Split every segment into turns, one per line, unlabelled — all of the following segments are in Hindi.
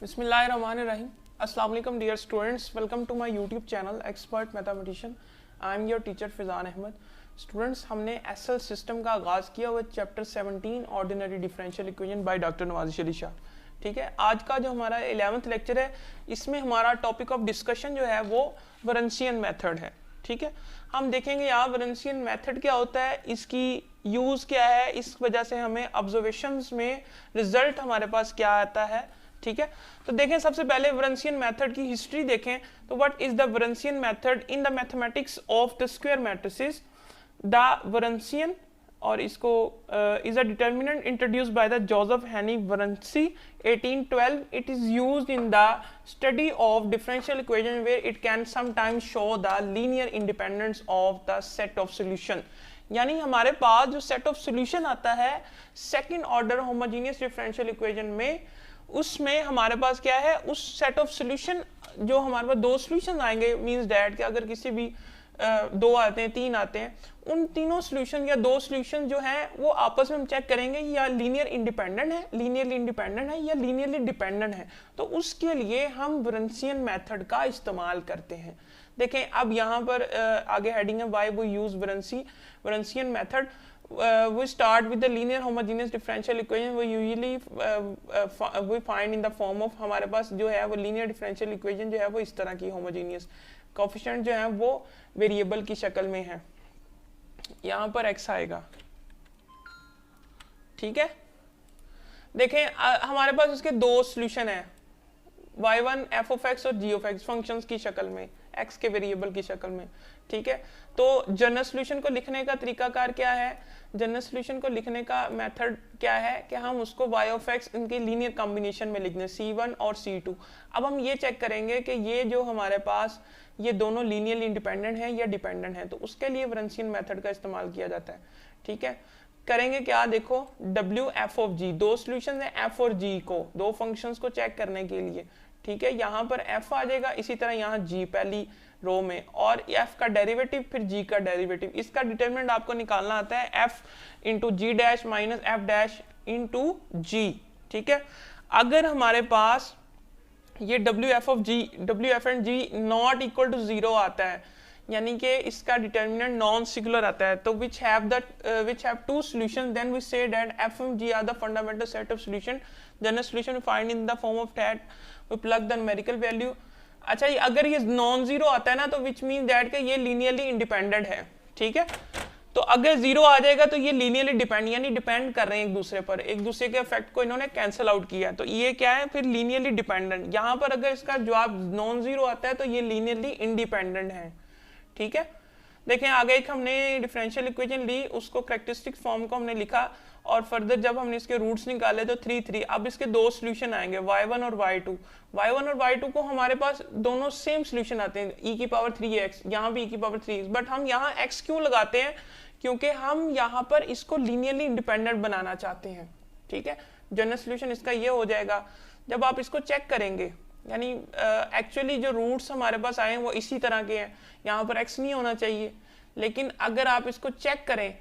Bismillahirrahmanirrahim. Assalamu alaikum dear students. Welcome to my YouTube channel Expert Mathematician. I am your teacher Fizan Ahmad. Students, हमने एसएल सिस्टम का आगाज़ किया हुआ chapter 17 ordinary differential equation by doctor Nawazish Ali Shah. ठीक है, आज का जो हमारा 11th लेक्चर है, इसमें हमारा टॉपिक ऑफ डिस्कशन जो है वो वरेंशियन मेथड है. ठीक है, हम देखेंगे यहाँ वरेंशियन मेथड क्या होता है, इसकी यूज़ क्या है, इस वजह से हमें ऑब्जर्वेशंस में रिजल्ट हमारे पास क्या आता है. ठीक है, तो देखें सबसे पहले वरेंशियन मेथड की हिस्ट्री देखें. तो what is the Wronskian method in the mathematics of the square matrices. The Wronskian और इसको is a determinant introduced by the Joseph Hoene Wronski 1812. It is used in the study of differential equation where it can sometimes show the linear independence of the set of solution. यानी हमारे पास जो सेट ऑफ सॉल्यूशन आता है second order homogeneous differential equation में, उसमें हमारे पास क्या है, उस सेट ऑफ सॉल्यूशन जो हमारे पास दो सॉल्यूशन आएंगे, मींस दैट कि अगर किसी भी दो आते हैं, तीन आते हैं, उन तीनों सॉल्यूशन या दो सॉल्यूशन जो हैं वो आपस में हम चेक करेंगे या लीनियर इंडिपेंडेंट है, लीनियरली इंडिपेंडेंट है या लीनियरली डिपेंडेंट है. तो उसके लिए हम वरेंशियन मेथड का इस्तेमाल करते हैं. देखें अब यहाँ पर आगे हेडिंग है why we use Wronskian method. We start with the linear homogeneous differential equation. We usually we find in the form of, हमारे पास जो है वो linear differential equation जो है वो इस तरह की homogeneous, coefficient जो है वो वेरिएबल की शक्ल में है. यहाँ पर x आएगा. ठीक है, देखें हमारे पास इसके दो सॉल्यूशन है, y1 f of x और g of x फंक्शंस की शक्ल में, x के वेरिएबल की शक्ल में. ठीक है, तो जनरल सॉल्यूशन को लिखने का तरीकाकार क्या है, जनरल सॉल्यूशन को लिखने का मेथड क्या है कि हम उसको y of x इनके लीनियर कॉम्बिनेशन में लिख दें, c1 और c2. अब हम ये चेक करेंगे कि ये जो हमारे पास ये दोनों लीनियरली इंडिपेंडेंट हैं या डिपेंडेंट हैं, तो उसके लिए वरेंशियन मेथड का इस्तेमाल किया जाता है. ठीक है, करेंगे क्या, देखो w f of g, दो सॉल्यूशन है f और g को, दो फंक्शंस को चेक करने के लिए. ठीक है, यहाँ पर f आ जाएगा, इसी तरह यहाँ g पहली रो में, और f का डेरिवेटिव फिर g का डेरिवेटिव. इसका डिटरमिनेंट आपको निकालना आता है f into G dash minus F dash into g. ठीक है, अगर हमारे पास ये w f and g not equal to 0 आता है, यानी कि इसका डिटरमिनेंट नॉन सिंगुलर आता है, तो which have two solutions, then we say that f and g are the fundamental set of solution. General solution we find in the form of that we plug the numerical value. अच्छा, अगर ये नॉन जीरो आता है ना, तो विच मीन दैट कि ये लीनियरली इंडिपेंडेंट है. ठीक है, तो अगर जीरो आ जाएगा तो ये लीनियरली डिपेंड, यानी डिपेंड कर रहे हैं एक दूसरे पर, एक दूसरे के इफेक्ट को इन्होंने कैंसिल आउट किया, तो ये क्या है फिर लीनियरली डिपेंडेंट. यहाँ पर अगर इसका जवाब नॉन जीरो आता है तो ये लीनियरली इंडिपेंडेंट है. ठीक है, देखें आगे एक हमने डिफरेंशियल इक्वेशन ली, उसको कैरेक्टरिस्टिक फॉर्म को हमने लिखा, और फर्दर जब हमने इसके रूट्स निकाले तो 3 अब इसके दो सॉल्यूशन आएंगे, y1 और y2. y1 और y2 को हमारे पास दोनों सेम सॉल्यूशन आते हैं, e की पावर 3x, यहाँ भी e की पावर 3x, बट हम यहाँ x क्यों लगाते हैं, क्योंकि हम यहाँ पर इसको लीनियरली इंडिपेंडेंट बनाना चाहते हैं. ठीक है, जनरल सॉल्यूशन इसका ये हो जाएगा. जब आप इसको चेक करेंगे, यानी एक्चुअली जो रूट्स हमारे पास आए हैं वो इसी तरह के हैं, यहाँ पर x नहीं होना चाहिए, लेकिन अगर आप इसको चेक करें,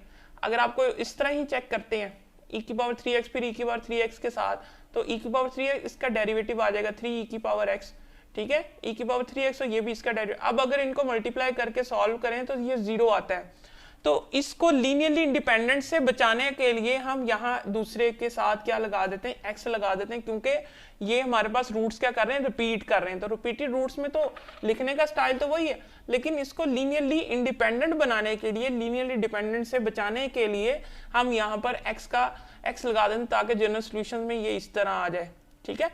अगर आपको इस तरह ही चेक करते हैं e की पावर 3x फिर e की पावर 3x के साथ, तो e की पावर 3x इसका डेरिवेटिव आ जाएगा 3e की पावर x. ठीक है, e की पावर 3x और ये भी इसका डेरिवेटिव. अब अगर इनको मल्टीप्लाई करके सॉल्व करें तो ये 0 आता है. तो इसको लीनियरली इंडिपेंडेंट से बचाने के लिए हम यहाँ दूसरे के साथ क्या लगा देते हैं, x लगा देते हैं, क्योंकि ये हमारे पास रूट्स क्या कर रहे हैं, रिपीट कर रहे हैं. तो रिपीटेड रूट्स में तो लिखने का स्टाइल तो वही है, लेकिन इसको लीनियरली इंडिपेंडेंट बनाने के लिए, लीनियरली डिपेंडेंट से बचाने के लिए हम यहाँ पर x लगा देते हैं, ताकि जनरल सॉल्यूशन में ये इस तरह आ जाए. ठीक है,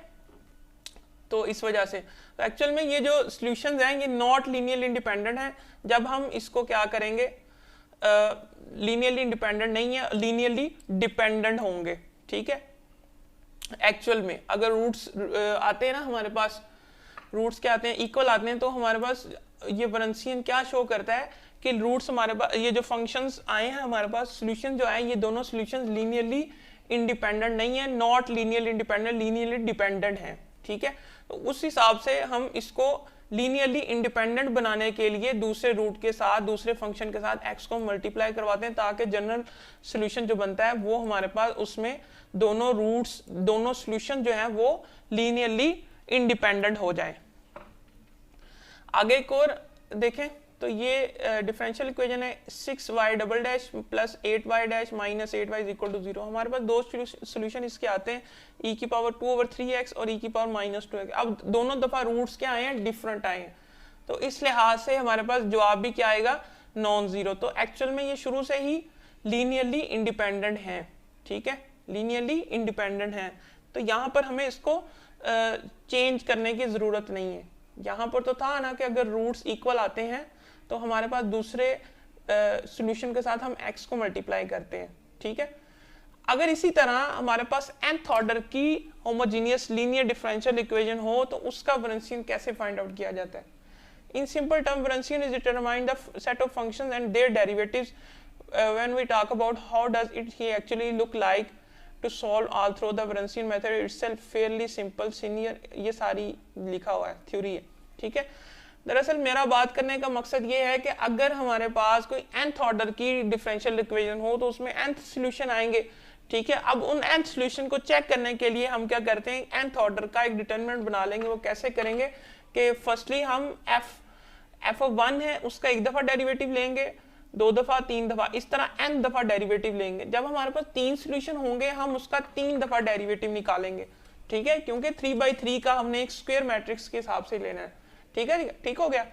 तो इस वजह से तो एक्चुअल में ये जो सॉल्यूशंस हैं ये नॉट लीनियरली इंडिपेंडेंट हैं. जब हम इसको क्या करेंगे, लीनियरली इंडिपेंडेंट नहीं है, लीनियरली डिपेंडेंट होंगे. ठीक है, एक्चुअल में अगर रूट्स आते हैं ना, हमारे पास रूट्स क्या आते हैं, इक्वल आते हैं, तो हमारे पास ये वरेंशियन क्या शो करता है कि रूट्स हमारे पास, ये जो फंक्शंस आए हैं हमारे पास, सॉल्यूशन जो आए, ये दोनों सॉल्यूशंस लीनियरली इंडिपेंडेंट नहीं है, not linearly independent, linearly dependent है. ठीक है, तो उस हिसाब से हम इसको लीनियरली इंडिपेंडेंट बनाने के लिए दूसरे रूट के साथ, दूसरे फंक्शन के साथ x को मल्टीप्लाई करवाते हैं, ताकि जनरल सॉल्यूशन जो बनता है वो हमारे पास उसमें दोनों रूट्स, दोनों सॉल्यूशन जो है वो लीनियरली इंडिपेंडेंट हो जाए। आगे एक और देखें तो ये डिफरेंशियल इक्वेशन है 6y double dash plus 8y dash minus 8y is equal to 0। हमारे पास दो सोल्यूशन इसके आते हैं, e की पावर 2/3x और e की पावर -2x। अब दोनों दफा रूट्स क्या आए हैं, डिफरेंट आए हैं, तो इस लिहाज से हमारे पास जवाब भी क्या आएगा, नॉन जीरो। तो एक्चुअल में ये शुरू से ही लीनियरली इंडिपेंडेंट है, ठीक है, लीनियरली इंडिपेंडेंट है। तो यहाँ पर हमें इसको चेंज करने की जरूरत नहीं है। यहाँ पर तो था ना कि अगर रूट्स इक्वल आते हैं तो हमारे पास दूसरे सॉल्यूशन के साथ हम x को मल्टीप्लाई करते हैं, ठीक है। अगर इसी तरह हमारे पास nth ऑर्डर की होमोजेनियस लीनियर डिफरेंशियल इक्वेशन हो तो उसका वरेंशियन कैसे फाइंड आउट किया जाता है। In simple term Wronskian is determined the set of functions and their derivatives when we talk about how does it ही actually look like to solve all through the Wronskian method itself fairly simple senior, ये सारी लिखा हुआ है, थ्योरी है, ठीक है। दरअसल मेरा बात करने का मकसद ये है कि अगर हमारे पास कोई nth ऑर्डर की डिफरेंशियल इक्वेशन हो तो उसमें nth सॉल्यूशन आएंगे, ठीक है। अब उन nth सॉल्यूशन को चेक करने के लिए हम क्या करते हैं, nth ऑर्डर का एक डिटरमिनेंट बना लेंगे। वो कैसे करेंगे कि फर्स्टली हम f ऑफ 1 है उसका एक दफा डेरिवेटिव लेंगे, 2 दफा, 3 दफा, इस तरह n दफा डेरिवेटिव लेंगे। जब हमारे पास 3 सॉल्यूशन होंगे हम उसका 3 दफा डेरिवेटिव निकालेंगे, ठीक है, क्योंकि 3/3 का हमने एक स्क्वायर मैट्रिक्स के हिसाब से लेना है, ठीक है, ठीक हो गया।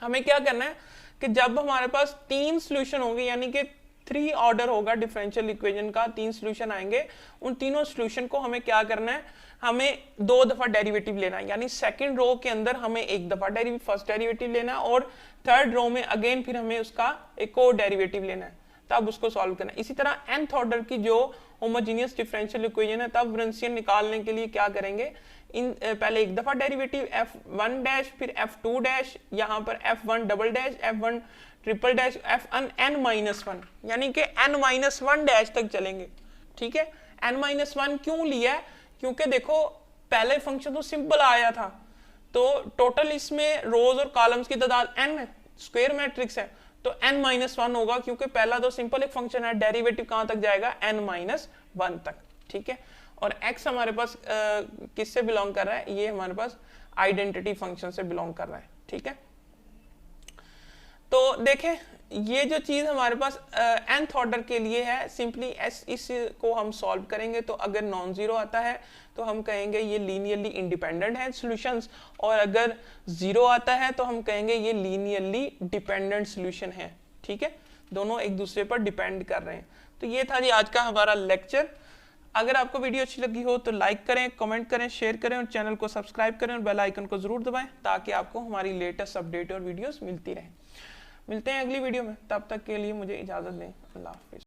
हमें क्या करना है कि जब हमारे पास 3 सॉल्यूशन होंगे, यानी कि 3 ऑर्डर होगा डिफरेंशियल इक्वेशन का, 3 सॉल्यूशन आएंगे, उन तीनों सॉल्यूशन को हमें क्या करना है, हमें 2 दफा डेरिवेटिव लेना है। यानी सेकंड रो के अंदर हमें एक दफा फर्स्ट डेरिवेटिव लेना है और थर्ड रो में अगेन फिर हमें उसका एक और डेरिवेटिव लेना है, तब उसको सॉल्व करना है। इसी तरह nth ऑर्डर की जो होमोजेनियस डिफरेंशियल इक्वेशन है तब वरेंशियन निकालने के लिए क्या करेंगे, इन पहले एक दफा डेरिवेटिव f1 डैश, फिर f2 डैश, यहाँ पर f1 double dash, f1 triple dash, n-1, यानी कि n-1 डैश तक चलेंगे, ठीक है। n-1 क्यों लिया है, क्योंकि देखो पहले फंक्शन तो सिंपल आया था, तो टोटल इसमें रोज और कॉलम्स की तादाद n है, स्क्वायर मैट्रिक्स है, तो n-1 होगा, क्योंकि पहला तो सिंपल एक फंक्शन है, डेरिवेटिव कहां तक जाएगा, n-1 तक, ठीक है। और x हमारे पास किससे बिलोंग कर रहा है, ये हमारे पास आइडेंटिटी फंक्शन से बिलोंग कर रहा है, ठीक है। तो देखें ये जो चीज हमारे पास nth ऑर्डर के लिए है, सिंपली इसको हम सॉल्व करेंगे तो अगर नॉन जीरो आता है तो हम कहेंगे ये लीनियरली इंडिपेंडेंट है सॉल्यूशंस, और अगर जीरो आता है तो हम कहेंगे ये लीनियरली डिपेंडेंट सॉल्यूशन है, ठीक है, दोनों एक दूसरे पर डिपेंड कर रहे हैं। तो ये था जी आज का हमारा लेक्चर। अगर आपको वीडियो अच्छी लगी हो तो लाइक करें, कमेंट करें, शेयर करें और चैनल को सब्सक्राइब करें और बेल आइकन को जरूर दबाएं ताकि आपको हमारी लेटेस्ट अपडेट और वीडियोस मिलती रहे। मिलते हैं अगली वीडियो में, तब तक के लिए मुझे इजाजत दें, अल्लाह हाफिज।